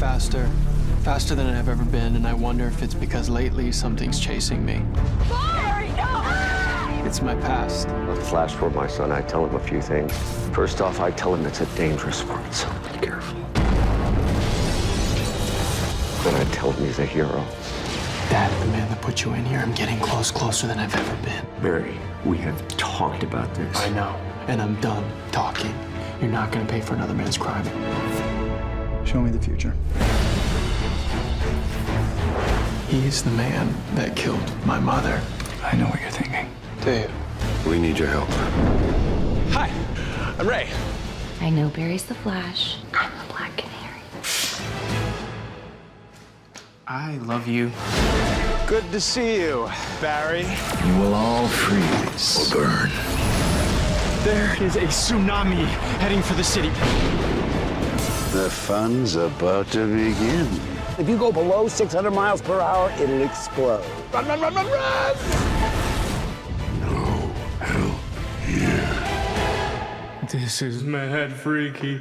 faster than I've ever been, and I wonder if it's because lately something's chasing me. Barry, no! It's my past. I'll flash toward my son. I tell him a few things. First off, I tell him it's a dangerous world, so be careful. Then I tell him he's a hero. Dad, the man that put you in here, I'm getting closer than I've ever been. Barry, we have talked about this. I know, and I'm done talking. You're not gonna pay for another man's crime. Show me the future. He's the man that killed my mother. I know what you're thinking. Do you? We need your help. Hi, I'm Ray. I know Barry's the Flash. I'm the Black Canary. I love you. Good to see you, Barry. You will all freeze or burn. There is a tsunami heading for the city. The fun's about to begin. If you go below 600 miles per hour, it'll explode. Run, run, run, run, run! No help here. This is mad freaky.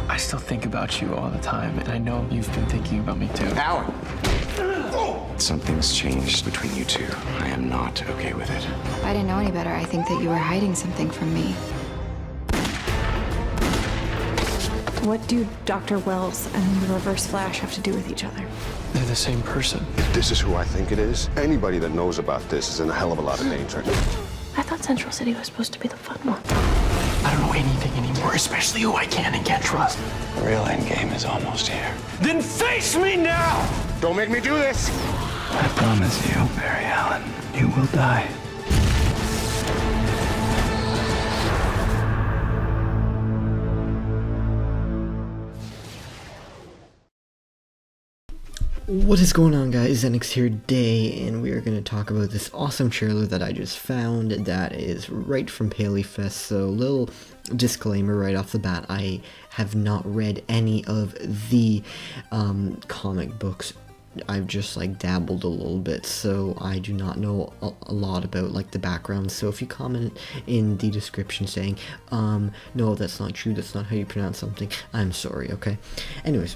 I still think about you all the time, and I know you've been thinking about me too. Alan! Something's changed between you two. I am not okay with it. If I didn't know any better, I think that you were hiding something from me. What do Dr. Wells and the Reverse Flash have to do with each other? They're the same person. If this is who I think it is, anybody that knows about this is in a hell of a lot of danger. I thought Central City was supposed to be the fun one. I don't know anything anymore, especially who I can and can't trust. The real end game is almost here. Then face me now! Don't make me do this! I promise you, Barry Allen, you will die. What is going on, guys? Zenix here today, and we are going to talk about this awesome trailer that I just found that is right from Paleyfest. So, little disclaimer right off the bat, I have not read any of the comic books. I've just like dabbled a little bit, so I do not know a lot about like the background. So if you comment in the description saying, no, that's not true, that's not how you pronounce something, I'm sorry, okay? Anyways.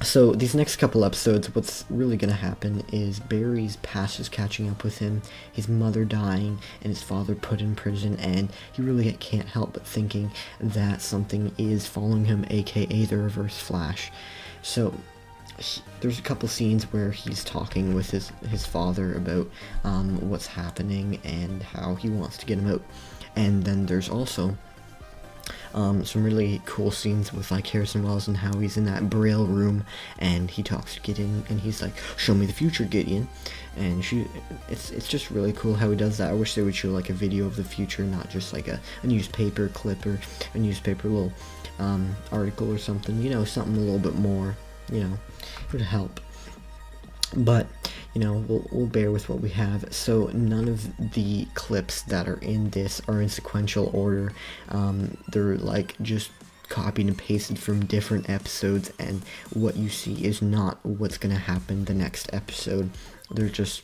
So these next couple episodes, what's really going to happen is Barry's past is catching up with him, his mother dying, and his father put in prison, and he really can't help but thinking that something is following him, aka the Reverse Flash. So there's a couple scenes where he's talking with his father about what's happening and how he wants to get him out. And then there's also some really cool scenes with like Harrison Wells and how he's in that Braille room and he talks to Gideon and he's like, show me the future, Gideon. And it's just really cool how he does that. I wish they would show like a video of the future, not just like a newspaper clip or a newspaper little article or something, you know, something a little bit more, you know, it would help. But, you know, we'll bear with what we have. So none of the clips that are in this are in sequential order. They're like just copied and pasted from different episodes, and what you see is not what's going to happen the next episode. They're just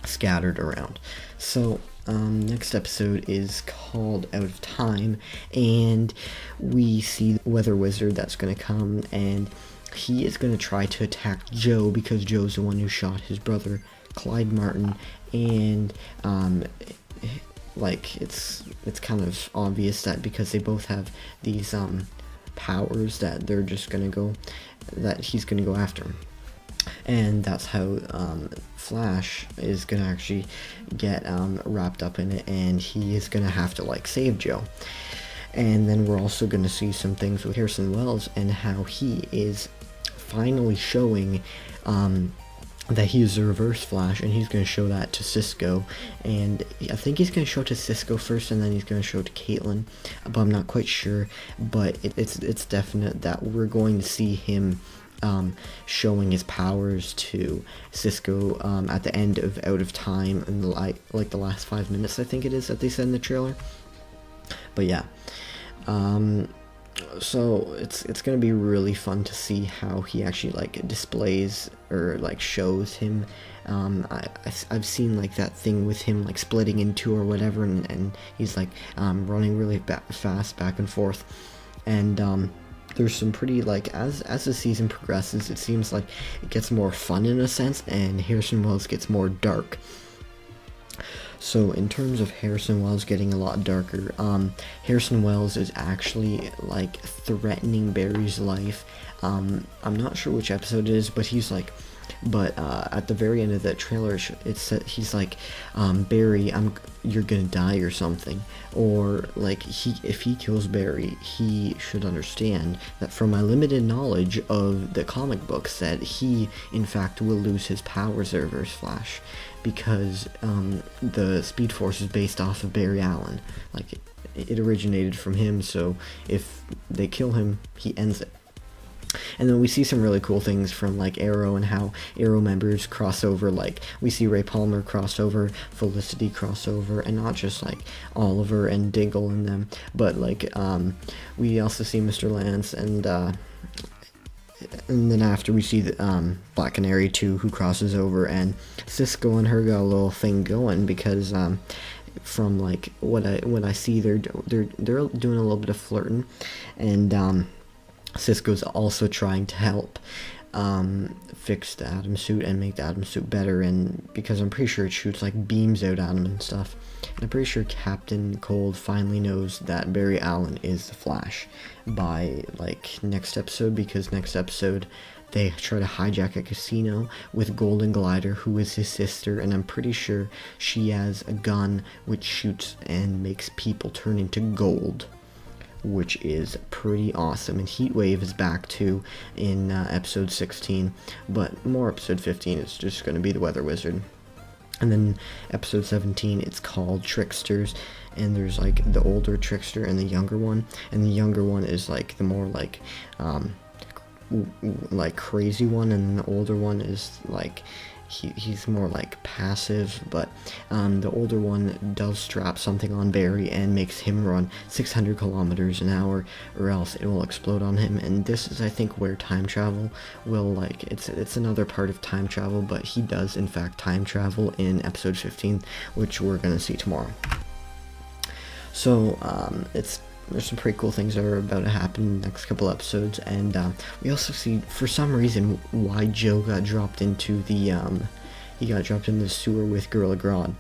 scattered around. So next episode is called Out of Time, and we see the weather wizard that's going to come, and he is going to try to attack Joe because Joe's the one who shot his brother Clyde Martin, and like it's kind of obvious that because they both have these powers that they're just going to go, that he's going to go after him. And that's how Flash is going to actually get wrapped up in it, and he is going to have to like save Joe. And then we're also going to see some things with Harrison Wells and how he is finally showing that he is the Reverse Flash, and he's going to show that to Cisco. And I think he's going to show it to Cisco first, and then he's going to show it to Caitlin, but I'm not quite sure. But it's definite that we're going to see him showing his powers to Cisco at the end of Out of Time in like the last 5 minutes, I think it is, that they said in the trailer. But yeah, so it's gonna be really fun to see how he actually like displays or like shows him. I've seen like that thing with him like splitting in two or whatever, and he's like running really fast back and forth, and there's some pretty, like, as the season progresses, it seems like it gets more fun in a sense, and Harrison Wells gets more dark. So in terms of Harrison Wells getting a lot darker, Harrison Wells is actually, like, threatening Barry's life. I'm not sure which episode it is, but he's like, at the very end of that trailer, he's like, Barry, you're gonna die or something, or like, if he kills Barry, he should understand that from my limited knowledge of the comic books, that he in fact will lose his powers of Reverse Flash, because the Speed Force is based off of Barry Allen. Like, it originated from him, so if they kill him, he ends it. And then we see some really cool things from, like, Arrow and how Arrow members cross over. Like, we see Ray Palmer cross over, Felicity cross over, and not just, like, Oliver and Diggle and them, but, like, we also see Mr. Lance, and then after we see the, Black Canary too, who crosses over, and Cisco and her got a little thing going, because from, like, what I see, they're doing a little bit of flirting, and Cisco's also trying to help fix the Atom suit and make the Atom suit better, and because I'm pretty sure it shoots, like, beams out at him and stuff. And I'm pretty sure Captain Cold finally knows that Barry Allen is the Flash by, like, next episode, because next episode they try to hijack a casino with Golden Glider, who is his sister, and I'm pretty sure she has a gun which shoots and makes people turn into gold, which is pretty awesome. And Heatwave is back too in episode 16, but more episode 15 is just going to be the Weather Wizard. And then episode 17, it's called Tricksters, and there's, like, the older Trickster and the younger one, and the younger one is, like, the more, like crazy one, and the older one is, like, he's more, like, passive, but the older one does strap something on Barry and makes him run 600 kilometers an hour, or else it will explode on him. And this is, I think, where time travel will, like, it's another part of time travel, but he does in fact time travel in episode 15, which we're gonna see tomorrow. So there's some pretty cool things that are about to happen in the next couple episodes, and we also see, for some reason, why Joe got dropped into the sewer with Gorilla Grodd,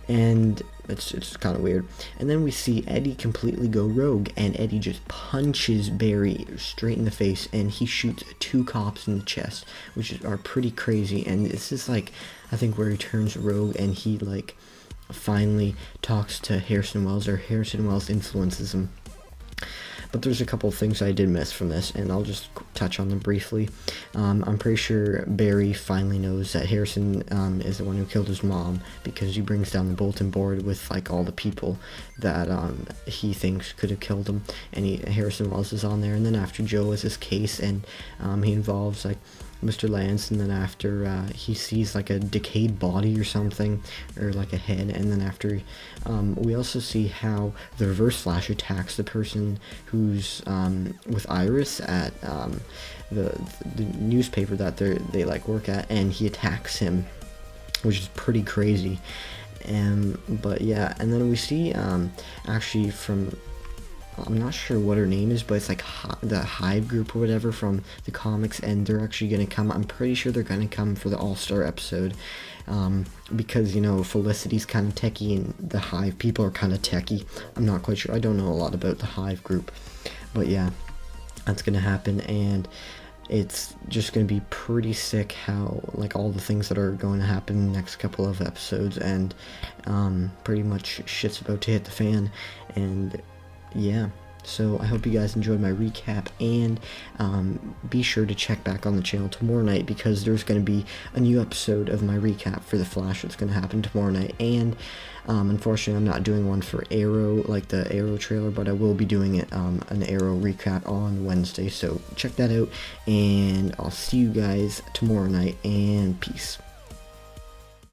and it's kind of weird. And then we see Eddie completely go rogue, and Eddie just punches Barry straight in the face, and he shoots 2 cops in the chest, which are pretty crazy. And this is, like, I think where he turns rogue, and he, like, finally talks to Harrison Wells, or Harrison Wells influences him. But there's a couple of things I did miss from this, and I'll just touch on them briefly. I'm pretty sure Barry finally knows that Harrison is the one who killed his mom, because he brings down the bulletin board with, like, all the people that he thinks could have killed him, and Harrison Wells is on there. And then after Joe is his case, and he involves, like, Mr. Lance, and then after he sees, like, a decayed body or something, or like a head, and then after we also see how the Reverse Flash attacks the person who's with Iris at the newspaper that they like work at, and he attacks him, which is pretty crazy. But yeah, and then we see actually from, I'm not sure what her name is, but it's like the Hive group or whatever from the comics, and they're actually going to come. I'm pretty sure they're going to come for the All-Star episode, because, you know, Felicity's kind of techie, and the Hive people are kind of techie. I'm not quite sure. I don't know a lot about the Hive group, but yeah, that's going to happen, and it's just going to be pretty sick how, like, all the things that are going to happen in the next couple of episodes, and pretty much shit's about to hit the fan. And yeah, so I hope you guys enjoyed my recap, and be sure to check back on the channel tomorrow night, because there's going to be a new episode of my recap for The Flash that's going to happen tomorrow night. And unfortunately, I'm not doing one for Arrow, like the Arrow trailer, but I will be doing it, an Arrow recap on Wednesday, so check that out, and I'll see you guys tomorrow night, and peace.